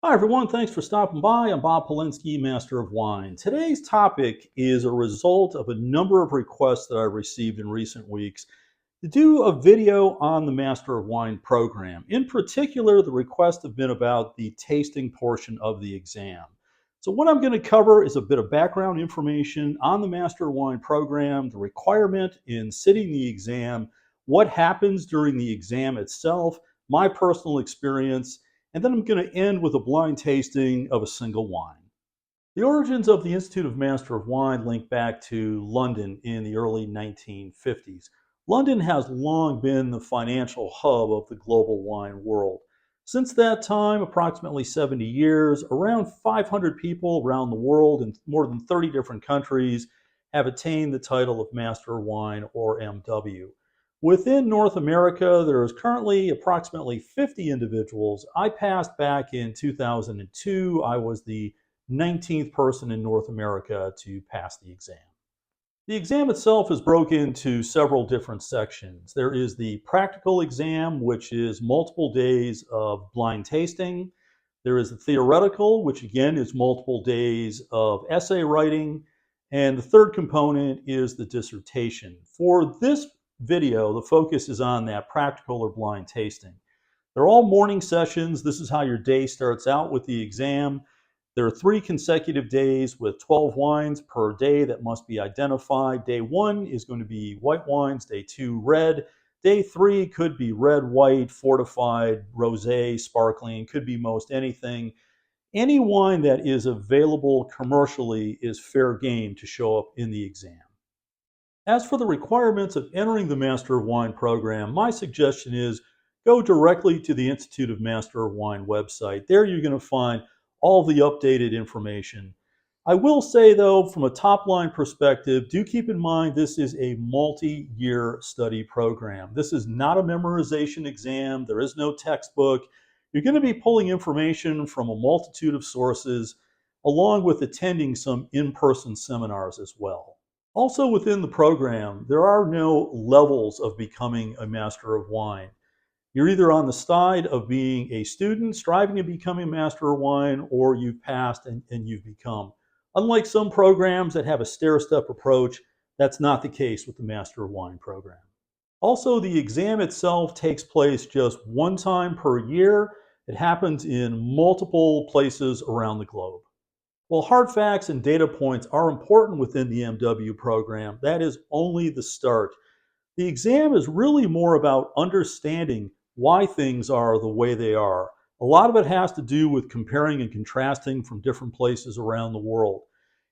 Hi, everyone. Thanks for stopping by. I'm Bob Polinsky, Master of Wine. Today's topic is a result of a number of requests that I've received in recent weeks to do a video on the Master of Wine program. In particular, the requests have been about the tasting portion of the exam. So, what I'm going to cover is a bit of background information on the Master of Wine program, the requirement in sitting the exam, what happens during the exam itself, my personal experience, and then I'm going to end with a blind tasting of a single wine. The origins of the Institute of Master of Wine link back to London in the early 1950s. London has long been the financial hub of the global wine world. Since that time, approximately 70 years, around 500 people around the world in more than 30 different countries have attained the title of Master of Wine or MW. Within North America, there is currently approximately 50 individuals. I passed back in 2002. I was the 19th person in North America to pass the exam. The exam itself is broken into several different sections. There is the practical exam, which is multiple days of blind tasting. There is the theoretical, which again is multiple days of essay writing. And the third component is the dissertation. For this video, the focus is on that practical or blind tasting. They're all morning sessions. This is how your day starts out with the exam. There are 3 consecutive days with 12 wines per day that must be identified. Day 1 is going to be white wines, day 2, red. Day 3 could be red, white, fortified, rosé, sparkling, could be most anything. Any wine that is available commercially is fair game to show up in the exam. As for the requirements of entering the Master of Wine program, my suggestion is go directly to the Institute of Master of Wine website. There you're going to find all the updated information. I will say, though, from a top line perspective, do keep in mind this is a multi year study program. This is not a memorization exam, there is no textbook. You're going to be pulling information from a multitude of sources, along with attending some in person seminars as well. Also, within the program, there are no levels of becoming a Master of Wine. You're either on the side of being a student striving to become a Master of Wine, or you've passed and you've become. Unlike some programs that have a stair step approach, that's not the case with the Master of Wine program. Also, the exam itself takes place just one time per year. It happens in multiple places around the globe. While hard facts and data points are important within the MW program, that is only the start. The exam is really more about understanding why things are the way they are. A lot of it has to do with comparing and contrasting from different places around the world.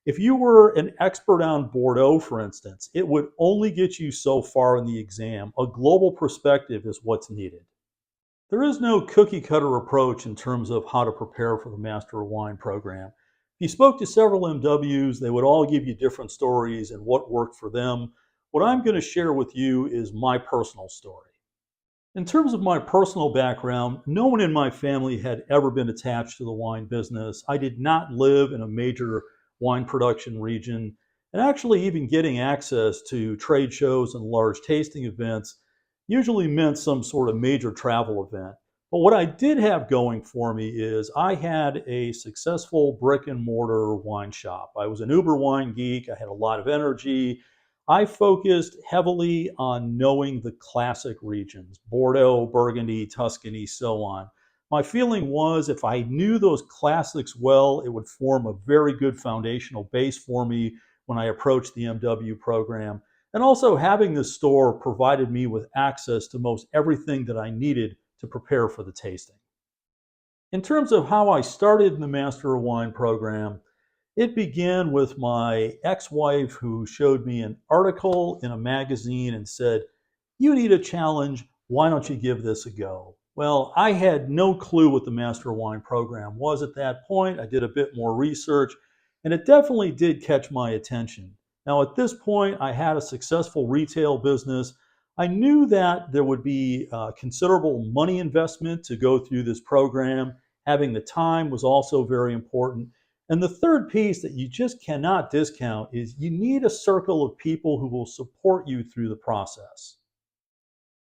If you were an expert on Bordeaux, for instance, it would only get you so far in the exam. A global perspective is what's needed. There is no cookie cutter approach in terms of how to prepare for the Master of Wine program. If you spoke to several MWs, they would all give you different stories and what worked for them. What I'm going to share with you is my personal story. In terms of my personal background, no one in my family had ever been attached to the wine business. I did not live in a major wine production region, and actually, even getting access to trade shows and large tasting events usually meant some sort of major travel event. But what I did have going for me is I had a successful brick and mortar wine shop. I was an uber wine geek, I had a lot of energy. I focused heavily on knowing the classic regions, Bordeaux, Burgundy, Tuscany, so on. My feeling was if I knew those classics well, it would form a very good foundational base for me when I approached the MW program. And also, having this store provided me with access to most everything that I needed to prepare for the tasting. In terms of how I started in the Master of Wine program, it began with my ex wife who showed me an article in a magazine and said, "You need a challenge. Why don't you give this a go?" Well, I had no clue what the Master of Wine program was at that point. I did a bit more research, and it definitely did catch my attention. Now, at this point, I had a successful retail business. I knew that there would be considerable money investment to go through this program. Having the time was also very important. And the third piece that you just cannot discount is you need a circle of people who will support you through the process.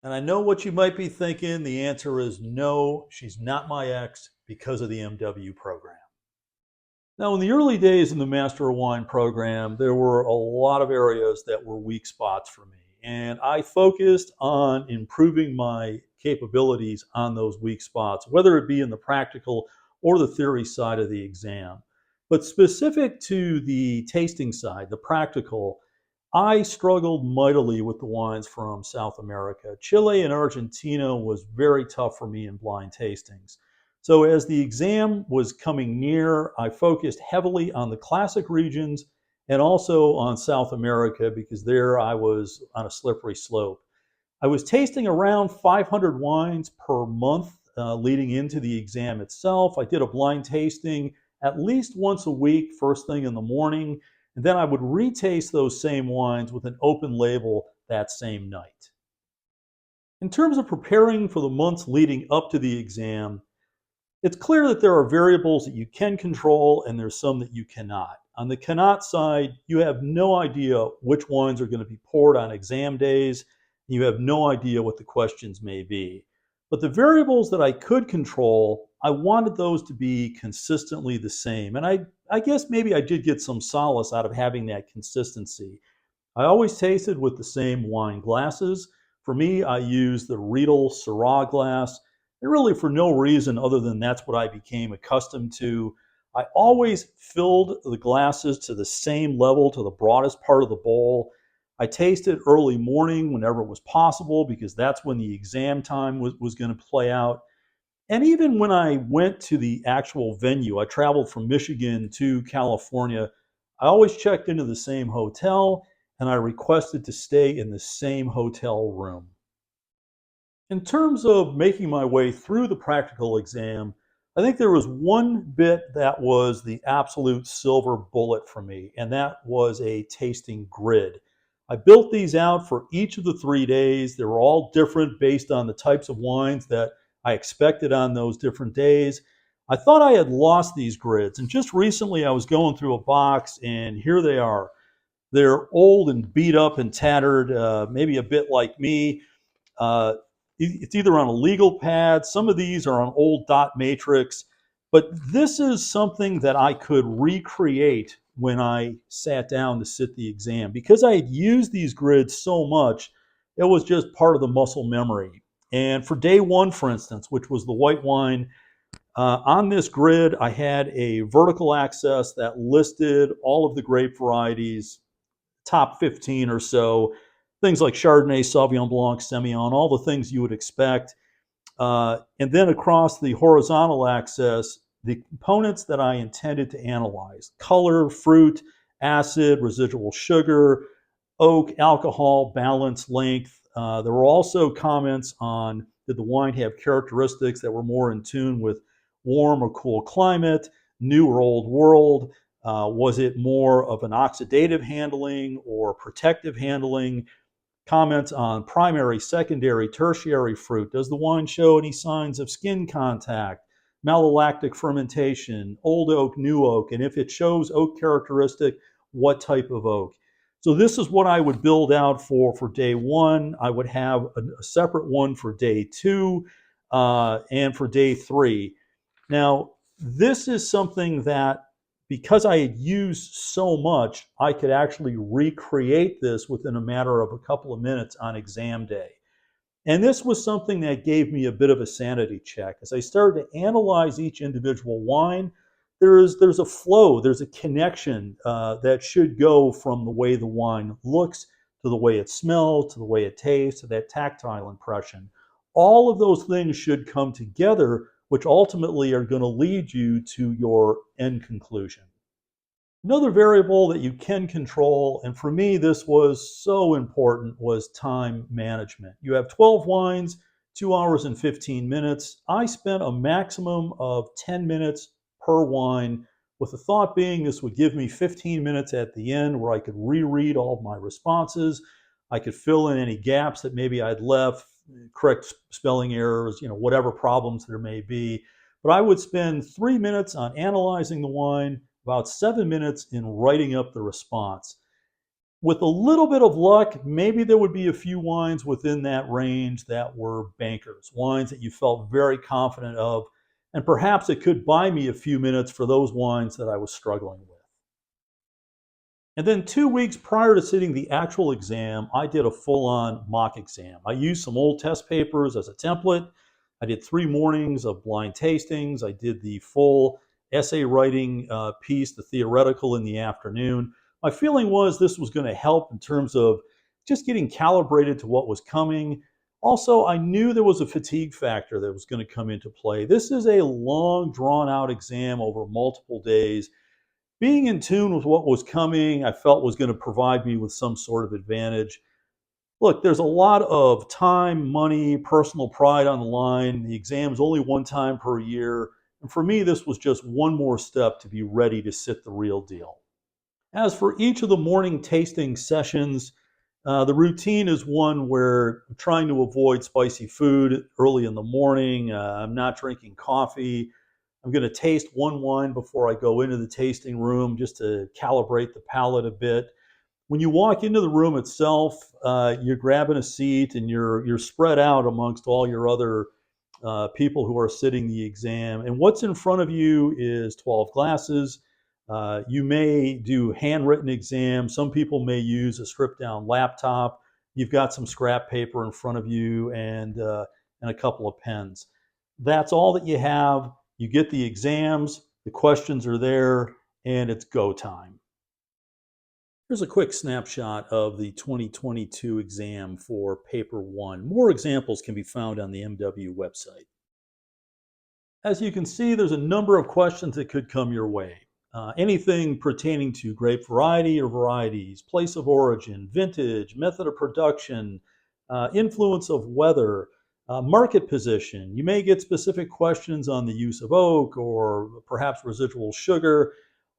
And I know what you might be thinking. The answer is no, she's not my ex because of the MW program. Now, in the early days in the Master of Wine program, there were a lot of areas that were weak spots for me. And I focused on improving my capabilities on those weak spots, whether it be in the practical or the theory side of the exam. But specific to the tasting side, the practical, I struggled mightily with the wines from South America. Chile and Argentina was very tough for me in blind tastings. So as the exam was coming near, I focused heavily on the classic regions and also on South America because there I was on a slippery slope. I was tasting around 500 wines per month leading into the exam itself. I did a blind tasting at least once a week, first thing in the morning, and then I would retaste those same wines with an open label that same night. In terms of preparing for the months leading up to the exam, it's clear that there are variables that you can control and there's some that you cannot. On the cannot side, you have no idea which wines are going to be poured on exam days. You have no idea what the questions may be. But the variables that I could control, I wanted those to be consistently the same. And I guess maybe I did get some solace out of having that consistency. I always tasted with the same wine glasses. For me, I use the Riedel Syrah glass, and really for no reason other than that's what I became accustomed to. I always filled the glasses to the same level, to the broadest part of the bowl. I tasted early morning whenever it was possible because that's when the exam time was going to play out. And even when I went to the actual venue, I traveled from Michigan to California, I always checked into the same hotel and I requested to stay in the same hotel room. In terms of making my way through the practical exam, I think there was one bit that was the absolute silver bullet for me, and that was a tasting grid. I built these out for each of the 3 days. They were all different based on the types of wines that I expected on those different days. I thought I had lost these grids, and just recently I was going through a box, and here they are. They're old and beat up and tattered, maybe a bit like me. Uh, it's either on a legal pad. Some of these are on old dot matrix, but this is something that I could recreate when I sat down to sit the exam. Because I had used these grids so much, it was just part of the muscle memory. And for day one, for instance, which was the white wine, on this grid, I had a vertical axis that listed all of the grape varieties, top 15 or so, things like Chardonnay, Sauvignon Blanc, Semillon, all the things you would expect. And then across the horizontal axis, the components that I intended to analyze: color, fruit, acid, residual sugar, oak, alcohol, balance, length. There were also comments on, did the wine have characteristics that were more in tune with warm or cool climate, new or old world? Was it more of an oxidative handling or protective handling? Comments on primary, secondary, tertiary fruit. Does the wine show any signs of skin contact, malolactic fermentation, old oak, new oak? And if it shows oak characteristic, what type of oak? So this is what I would build out for day one. I would have a separate one for day two and for day three. Now, this is something that, because I had used so much, I could actually recreate this within a matter of a couple of minutes on exam day. And this was something that gave me a bit of a sanity check. As I started to analyze each individual wine, there's a flow, there's a connection that should go from the way the wine looks to the way it smells, to the way it tastes, to that tactile impression. All of those things should come together, which ultimately are going to lead you to your end conclusion. Another variable that you can control, and for me this was so important, was time management. You have 12 wines, 2 hours and 15 minutes. I spent a maximum of 10 minutes per wine, with the thought being this would give me 15 minutes at the end where I could reread all of my responses. I could fill in any gaps that maybe I'd left, correct spelling errors, whatever problems there may be. But I would spend 3 minutes on analyzing the wine, about 7 minutes in writing up the response. With a little bit of luck, maybe there would be a few wines within that range that were bankers, wines that you felt very confident of. and perhaps it could buy me a few minutes for those wines that I was struggling with. And then 2 weeks prior to sitting the actual exam, I did a full-on mock exam. I used some old test papers as a template. I did 3 mornings of blind tastings. I did the full essay writing piece, the theoretical, in the afternoon. My feeling was this was going to help in terms of just getting calibrated to what was coming. Also, I knew there was a fatigue factor that was going to come into play. This is a long, drawn-out exam over multiple days. Being in tune with what was coming, I felt was going to provide me with some sort of advantage. Look, there's a lot of time, money, personal pride on the line. The exam's only one time per year. And for me, this was just one more step to be ready to sit the real deal. As for each of the morning tasting sessions, the routine is one where I'm trying to avoid spicy food early in the morning. I'm not drinking coffee. I'm going to taste one wine before I go into the tasting room just to calibrate the palate a bit. When you walk into the room itself, you're grabbing a seat and you're spread out amongst all your other people who are sitting the exam. And what's in front of you is 12 glasses. You may do handwritten exams. Some people may use a stripped down laptop. You've got some scrap paper in front of you and a couple of pens. That's all that you have. You get the exams, the questions are there, and it's go time. Here's a quick snapshot of the 2022 exam for paper 1. More examples can be found on the MW website. As you can see, there's a number of questions that could come your way. Anything pertaining to grape variety or varieties, place of origin, vintage, method of production, influence of weather, market position. You may get specific questions on the use of oak or perhaps residual sugar.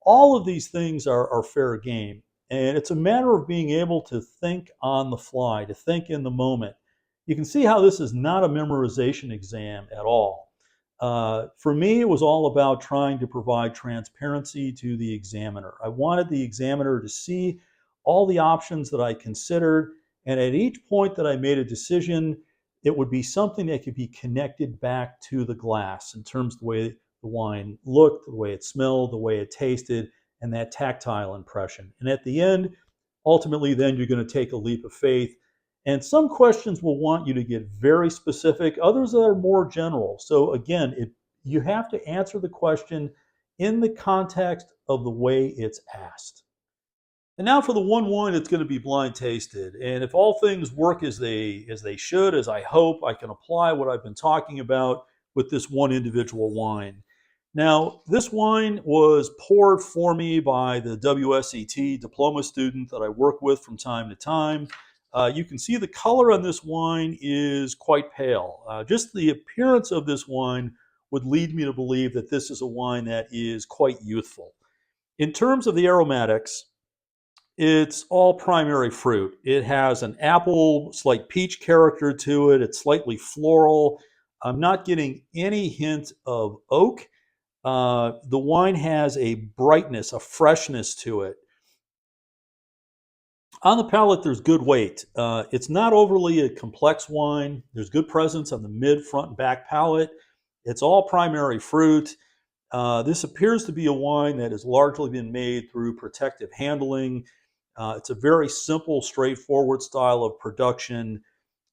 All of these things are fair game. And it's a matter of being able to think on the fly, to think in the moment. You can see how this is not a memorization exam at all. For me, it was all about trying to provide transparency to the examiner. I wanted the examiner to see all the options that I considered, and at each point that I made a decision, it would be something that could be connected back to the glass in terms of the way the wine looked, the way it smelled, the way it tasted, and that tactile impression. And at the end, ultimately, then you're going to take a leap of faith. And some questions will want you to get very specific, others are more general. So again, you have to answer the question in the context of the way it's asked. And now for the one wine that's going to be blind tasted. And if all things work as they should, as I hope, I can apply what I've been talking about with this one individual wine. Now, this wine was poured for me by the WSET diploma student that I work with from time to time. You can see the color on this wine is quite pale. Just the appearance of this wine would lead me to believe that this is a wine that is quite youthful. In terms of the aromatics, it's all primary fruit. It has an apple, slight peach character to it. It's slightly floral. I'm not getting any hint of oak. The wine has a brightness, a freshness to it. On the palate, there's good weight. It's not overly a complex wine. There's good presence on the mid, front, and back palate. It's all primary fruit. This appears to be a wine that has largely been made through protective handling. It's a very simple, straightforward style of production.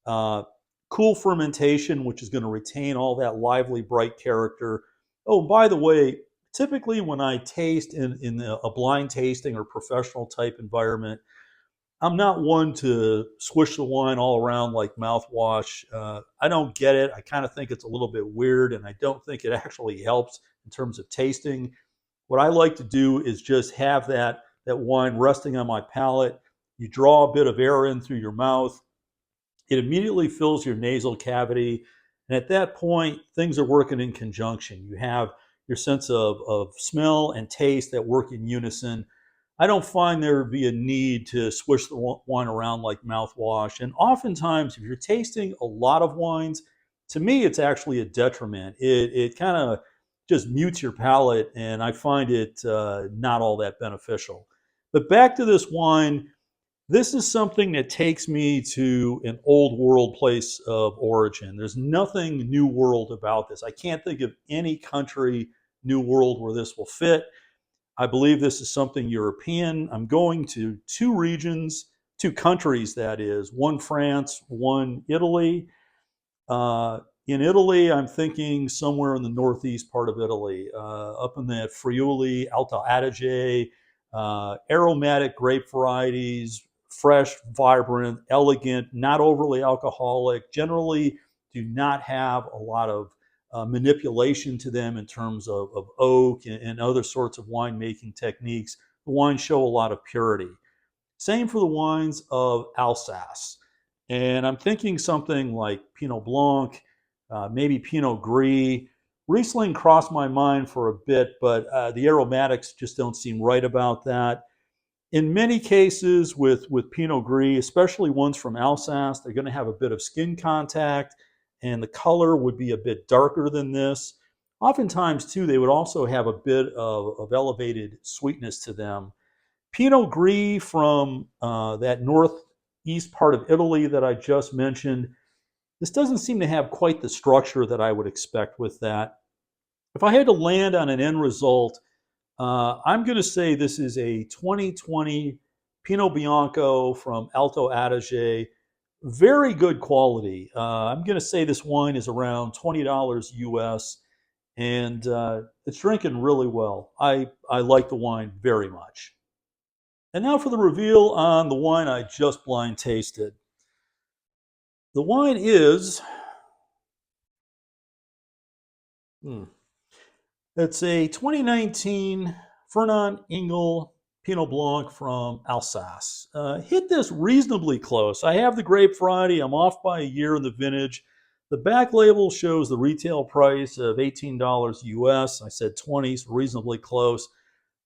Cool fermentation, which is going to retain all that lively, bright character. Oh, by the way, typically when I taste in a blind tasting or professional type environment, I'm not one to swish the wine all around like mouthwash. I don't get it. I kind of think it's a little bit weird, and I don't think it actually helps in terms of tasting. What I like to do is just have that wine resting on my palate. You draw a bit of air in through your mouth. It immediately fills your nasal cavity. And at that point, things are working in conjunction. You have your sense of smell and taste that work in unison. I don't find there to be a need to swish the wine around like mouthwash. And oftentimes, if you're tasting a lot of wines, to me, it's actually a detriment. It kind of just mutes your palate, and I find it not all that beneficial. But back to this wine, This is something that takes me to an old world place of origin. There's nothing new world about this. I can't think of any country, new world, where this will fit. I believe this is something European. I'm going to two regions, two countries, that is, one France, one Italy. In Italy, I'm thinking somewhere in the northeast part of Italy, up in the Friuli, Alto Adige, aromatic grape varieties, fresh, vibrant, elegant, not overly alcoholic, generally do not have a lot of manipulation to them in terms of oak and other sorts of winemaking techniques. The wines show a lot of purity. Same for the wines of Alsace. And I'm thinking something like Pinot Blanc, maybe Pinot Gris. Riesling crossed my mind for a bit, but the aromatics just don't seem right about that. In many cases with Pinot Gris, especially ones from Alsace, they're going to have a bit of skin contact and the color would be a bit darker than this. Oftentimes, too, they would also have a bit of elevated sweetness to them. Pinot Gris from that northeast part of Italy that I just mentioned, this doesn't seem to have quite the structure that I would expect with that. If I had to land on an end result, I'm going to say this is a 2020 Pinot Bianco from Alto Adige. Very good quality. I'm going to say this wine is around $20 US, and it's drinking really well. I like the wine very much. And now for the reveal on the wine I just blind tasted. The wine is, it's a 2019 Fernand Engel Pinot Blanc from Alsace. Hit this reasonably close. I have the grape variety. I'm off by a year in the vintage. The back label shows the retail price of $18 US. I said 20, so reasonably close.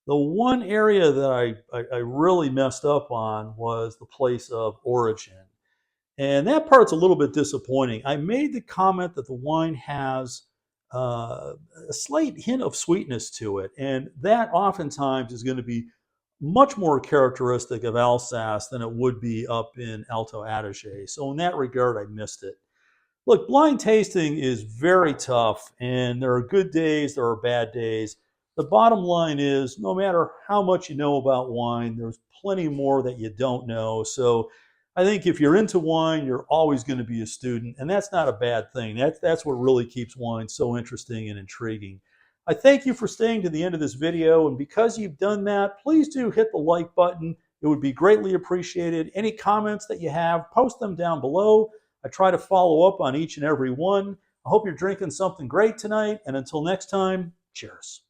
The one area that I really messed up on was the place of origin. And that part's a little bit disappointing. I made the comment that the wine has a slight hint of sweetness to it. And that oftentimes is going to be much more characteristic of Alsace than it would be up in Alto Adige. So in that regard, I missed it. Look, blind tasting is very tough, and there are good days, there are bad days. The bottom line is, no matter how much you know about wine, there's plenty more that you don't know. So I think if you're into wine, you're always going to be a student, and that's not a bad thing. That's what really keeps wine so interesting and intriguing. I thank you for staying to the end of this video, and because you've done that, please do hit the like button. It would be greatly appreciated. Any comments that you have, post them down below. I try to follow up on each and every one. I hope you're drinking something great tonight, and until next time, cheers.